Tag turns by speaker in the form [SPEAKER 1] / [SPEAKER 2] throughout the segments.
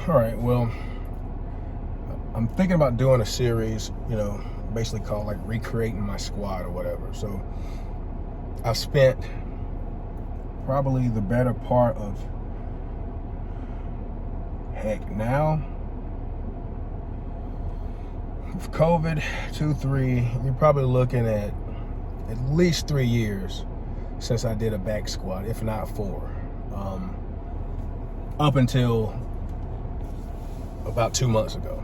[SPEAKER 1] All right, well, I'm thinking about doing a series, basically called like recreating my squad or whatever. So I've spent probably the better part of, now with COVID, 3, you're probably looking at least 3 years since I did a back squat, if not 4. Up until about 2 months ago.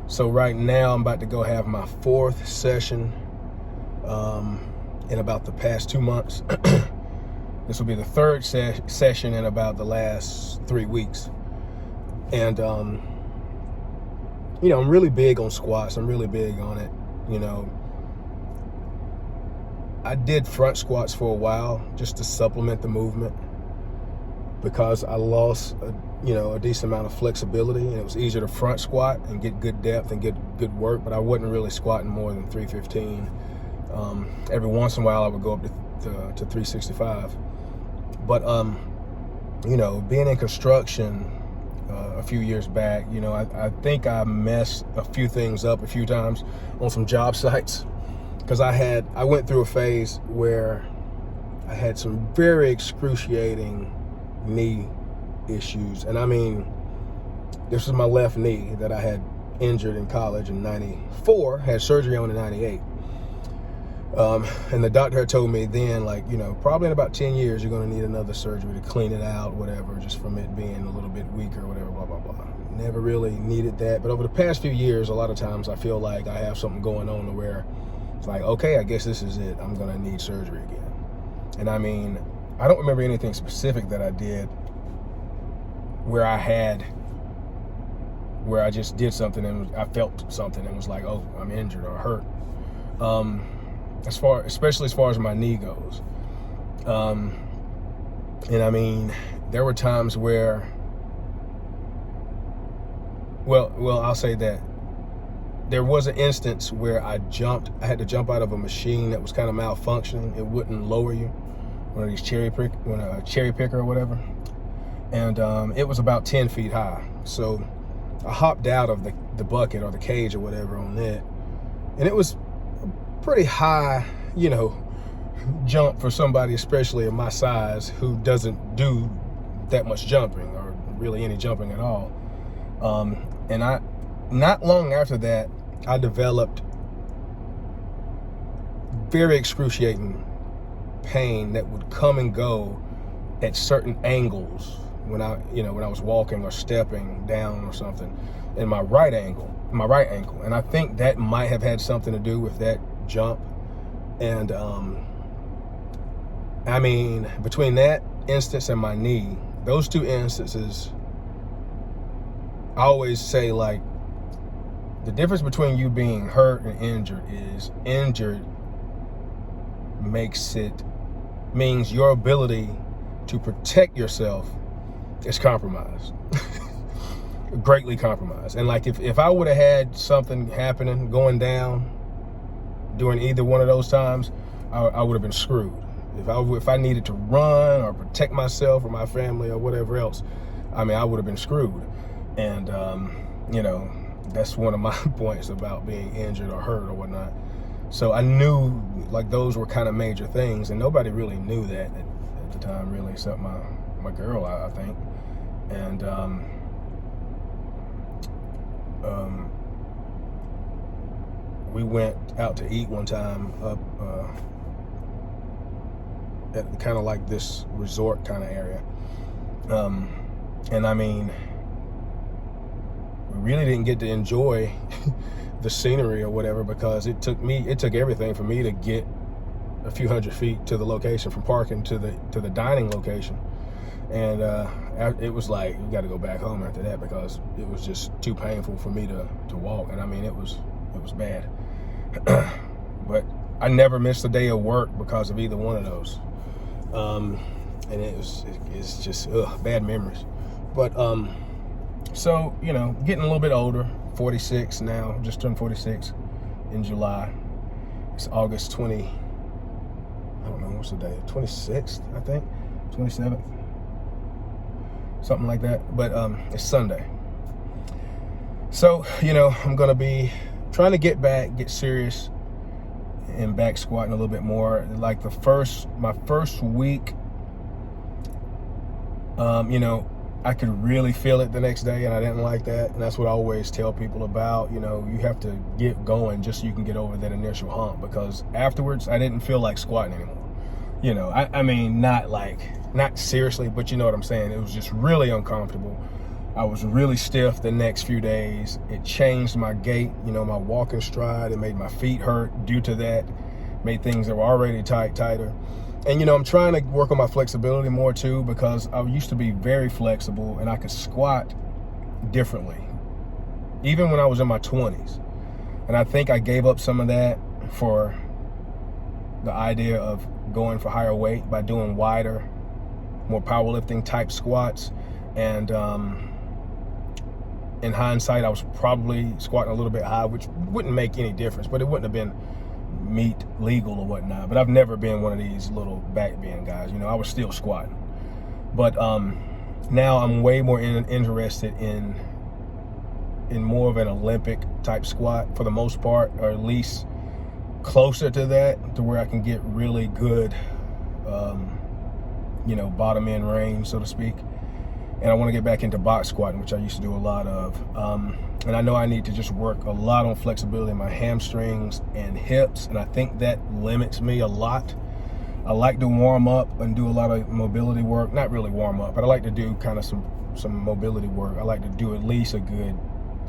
[SPEAKER 1] So right now I'm about to go have my 4th session in about the past 2 months. This will be the 3rd session in about the last 3 weeks. And I'm really big on squats. I'm really big on it. I did front squats for a while just to supplement the movement because I lost a decent amount of flexibility, and it was easier to front squat and get good depth and get good work, but I wasn't really squatting more than 315. Every once in a while I would go up to 365. But being in construction a few years back, I think I messed a few things up a few times on some job sites, because I went through a phase where I had some very excruciating knee issues. And I mean, this was my left knee that I had injured in college in 94, had surgery on in 98. And the doctor had told me then, probably in about 10 years, you're going to need another surgery to clean it out, whatever, just from it being a little bit weaker, whatever, blah, blah, blah. Never really needed that. But over the past few years, a lot of times I feel like I have something going on to where it's like, okay, I guess this is it. I'm going to need surgery again. And I mean, I don't remember anything specific that I did where I just did something and I felt something and was like, oh, I'm injured or hurt. Especially as far as my knee goes. And I mean, there were times where, well, I'll say that there was an instance where I had to jump out of a machine that was kind of malfunctioning. It wouldn't lower you, one of these cherry picker or whatever. And it was about 10 feet high. So I hopped out of the bucket or the cage or whatever on it. And it was a pretty high, jump for somebody, especially of my size, who doesn't do that much jumping or really any jumping at all. And not long after that, I developed very excruciating pain that would come and go at certain angles when I was walking or stepping down or something in my right ankle. And I think that might have had something to do with that jump. And I mean, between that instance and my knee, those 2 instances, I always say, the difference between you being hurt and injured is injured means your ability to protect yourself is compromised. Greatly compromised. And if I would have had something happening, going down during either one of those times, I would have been screwed. If I needed to run or protect myself or my family or whatever else, I would have been screwed. And that's one of my points about being injured or hurt or whatnot. So I knew those were kind of major things, and nobody really knew that at the time, really, except my girl, I think. And we went out to eat one time up at kind of this resort kind of area. And I mean, we really didn't get to enjoy the scenery or whatever, because it took everything for me to get a few hundred feet to the location, from parking to the dining location. And it was like, we got to go back home after that, because it was just too painful for me to walk. And I mean, it was bad. But I never missed a day of work because of either one of those. And it's just bad memories. But so getting a little bit older, 46 now, just turned 46 in July. It's August 20. I don't know what's the day, 26th, I think, 27th. something like that. But it's Sunday. So, you know, I'm gonna be trying to get serious in back squatting a little bit more. Like my first week, you know, I could really feel it the next day, and I didn't like that. And that's what I always tell people about. You know, you have to get going just so you can get over that initial hump, because afterwards I didn't feel like squatting anymore. You know, I mean, not seriously, but you know what I'm saying. It was just really uncomfortable. I was really stiff the next few days. It changed my gait, you know, my walking stride. It made my feet hurt due to that. Made things that were already tighter. And, you know, I'm trying to work on my flexibility more too, because I used to be very flexible and I could squat differently, even when I was in my 20s. And I think I gave up some of that for the idea of going for higher weight by doing wider, more powerlifting type squats. And in hindsight, I was probably squatting a little bit high, which wouldn't make any difference, but it wouldn't have been meet legal or whatnot. But I've never been one of these little back bend guys. You know, I was still squatting. But now I'm way more interested in more of an Olympic type squat for the most part, or at least closer to that, to where I can get really good, you know, bottom end range, so to speak. And I want to get back into box squatting, which I used to do a lot of. And I know I need to just work a lot on flexibility in my hamstrings and hips, and I think that limits me a lot. I like to warm up and do a lot of mobility work. Not really warm up, but I like to do kind of some mobility work. I like to do at least a good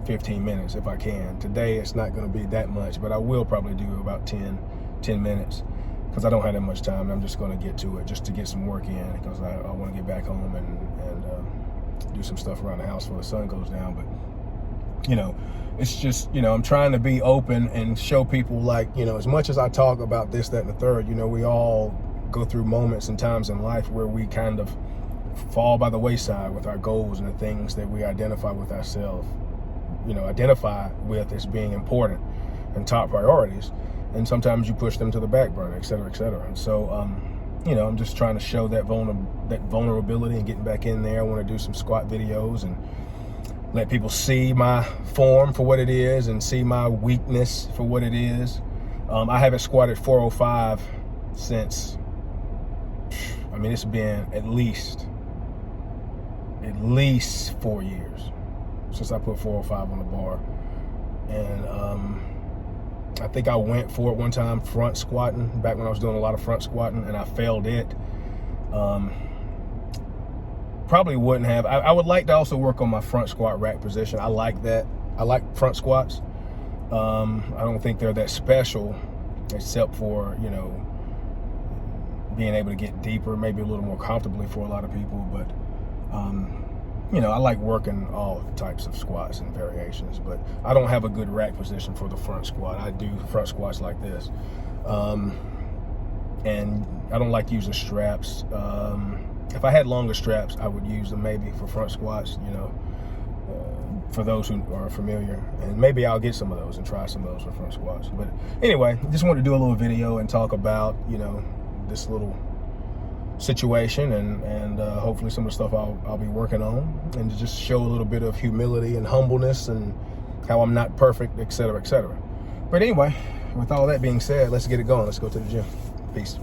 [SPEAKER 1] 15 minutes if I can. Today it's not going to be that much, but I will probably do about 10 minutes, because I don't have that much time. I'm just going to get to it just to get some work in, because I want to get back home and do some stuff around the house before the sun goes down. But, you know, it's just, you know, I'm trying to be open and show people, like, you know, as much as I talk about this, that, and the third, you know, we all go through moments and times in life where we kind of fall by the wayside with our goals and the things that we identify with ourselves, you know, identify with as being important and top priorities. And sometimes you push them to the back burner, et cetera, et cetera. And so, you know, I'm just trying to show that vulnerability and getting back in there. I want to do some squat videos and let people see my form for what it is and see my weakness for what it is. I haven't squatted 405 since, I mean, it's been at least 4 years since I put 405 on the bar. And I think I went for it one time, front squatting, back when I was doing a lot of front squatting, and I failed it. Probably wouldn't have. I would like to also work on my front squat rack position. I like that. I like front squats. I don't think they're that special, except for, you know, being able to get deeper, maybe a little more comfortably for a lot of people. But you know, I like working all types of squats and variations, but I don't have a good rack position for the front squat. I do front squats like this. And I don't like using straps. If I had longer straps, I would use them maybe for front squats, you know, for those who are familiar. And maybe I'll get some of those and try some of those for front squats. But anyway, just wanted to do a little video and talk about, you know, this little situation and hopefully some of the stuff I'll be working on, and to just show a little bit of humility and humbleness and how I'm not perfect, et cetera, et cetera. But anyway, with all that being said, let's get it going. Let's go to the gym. Peace.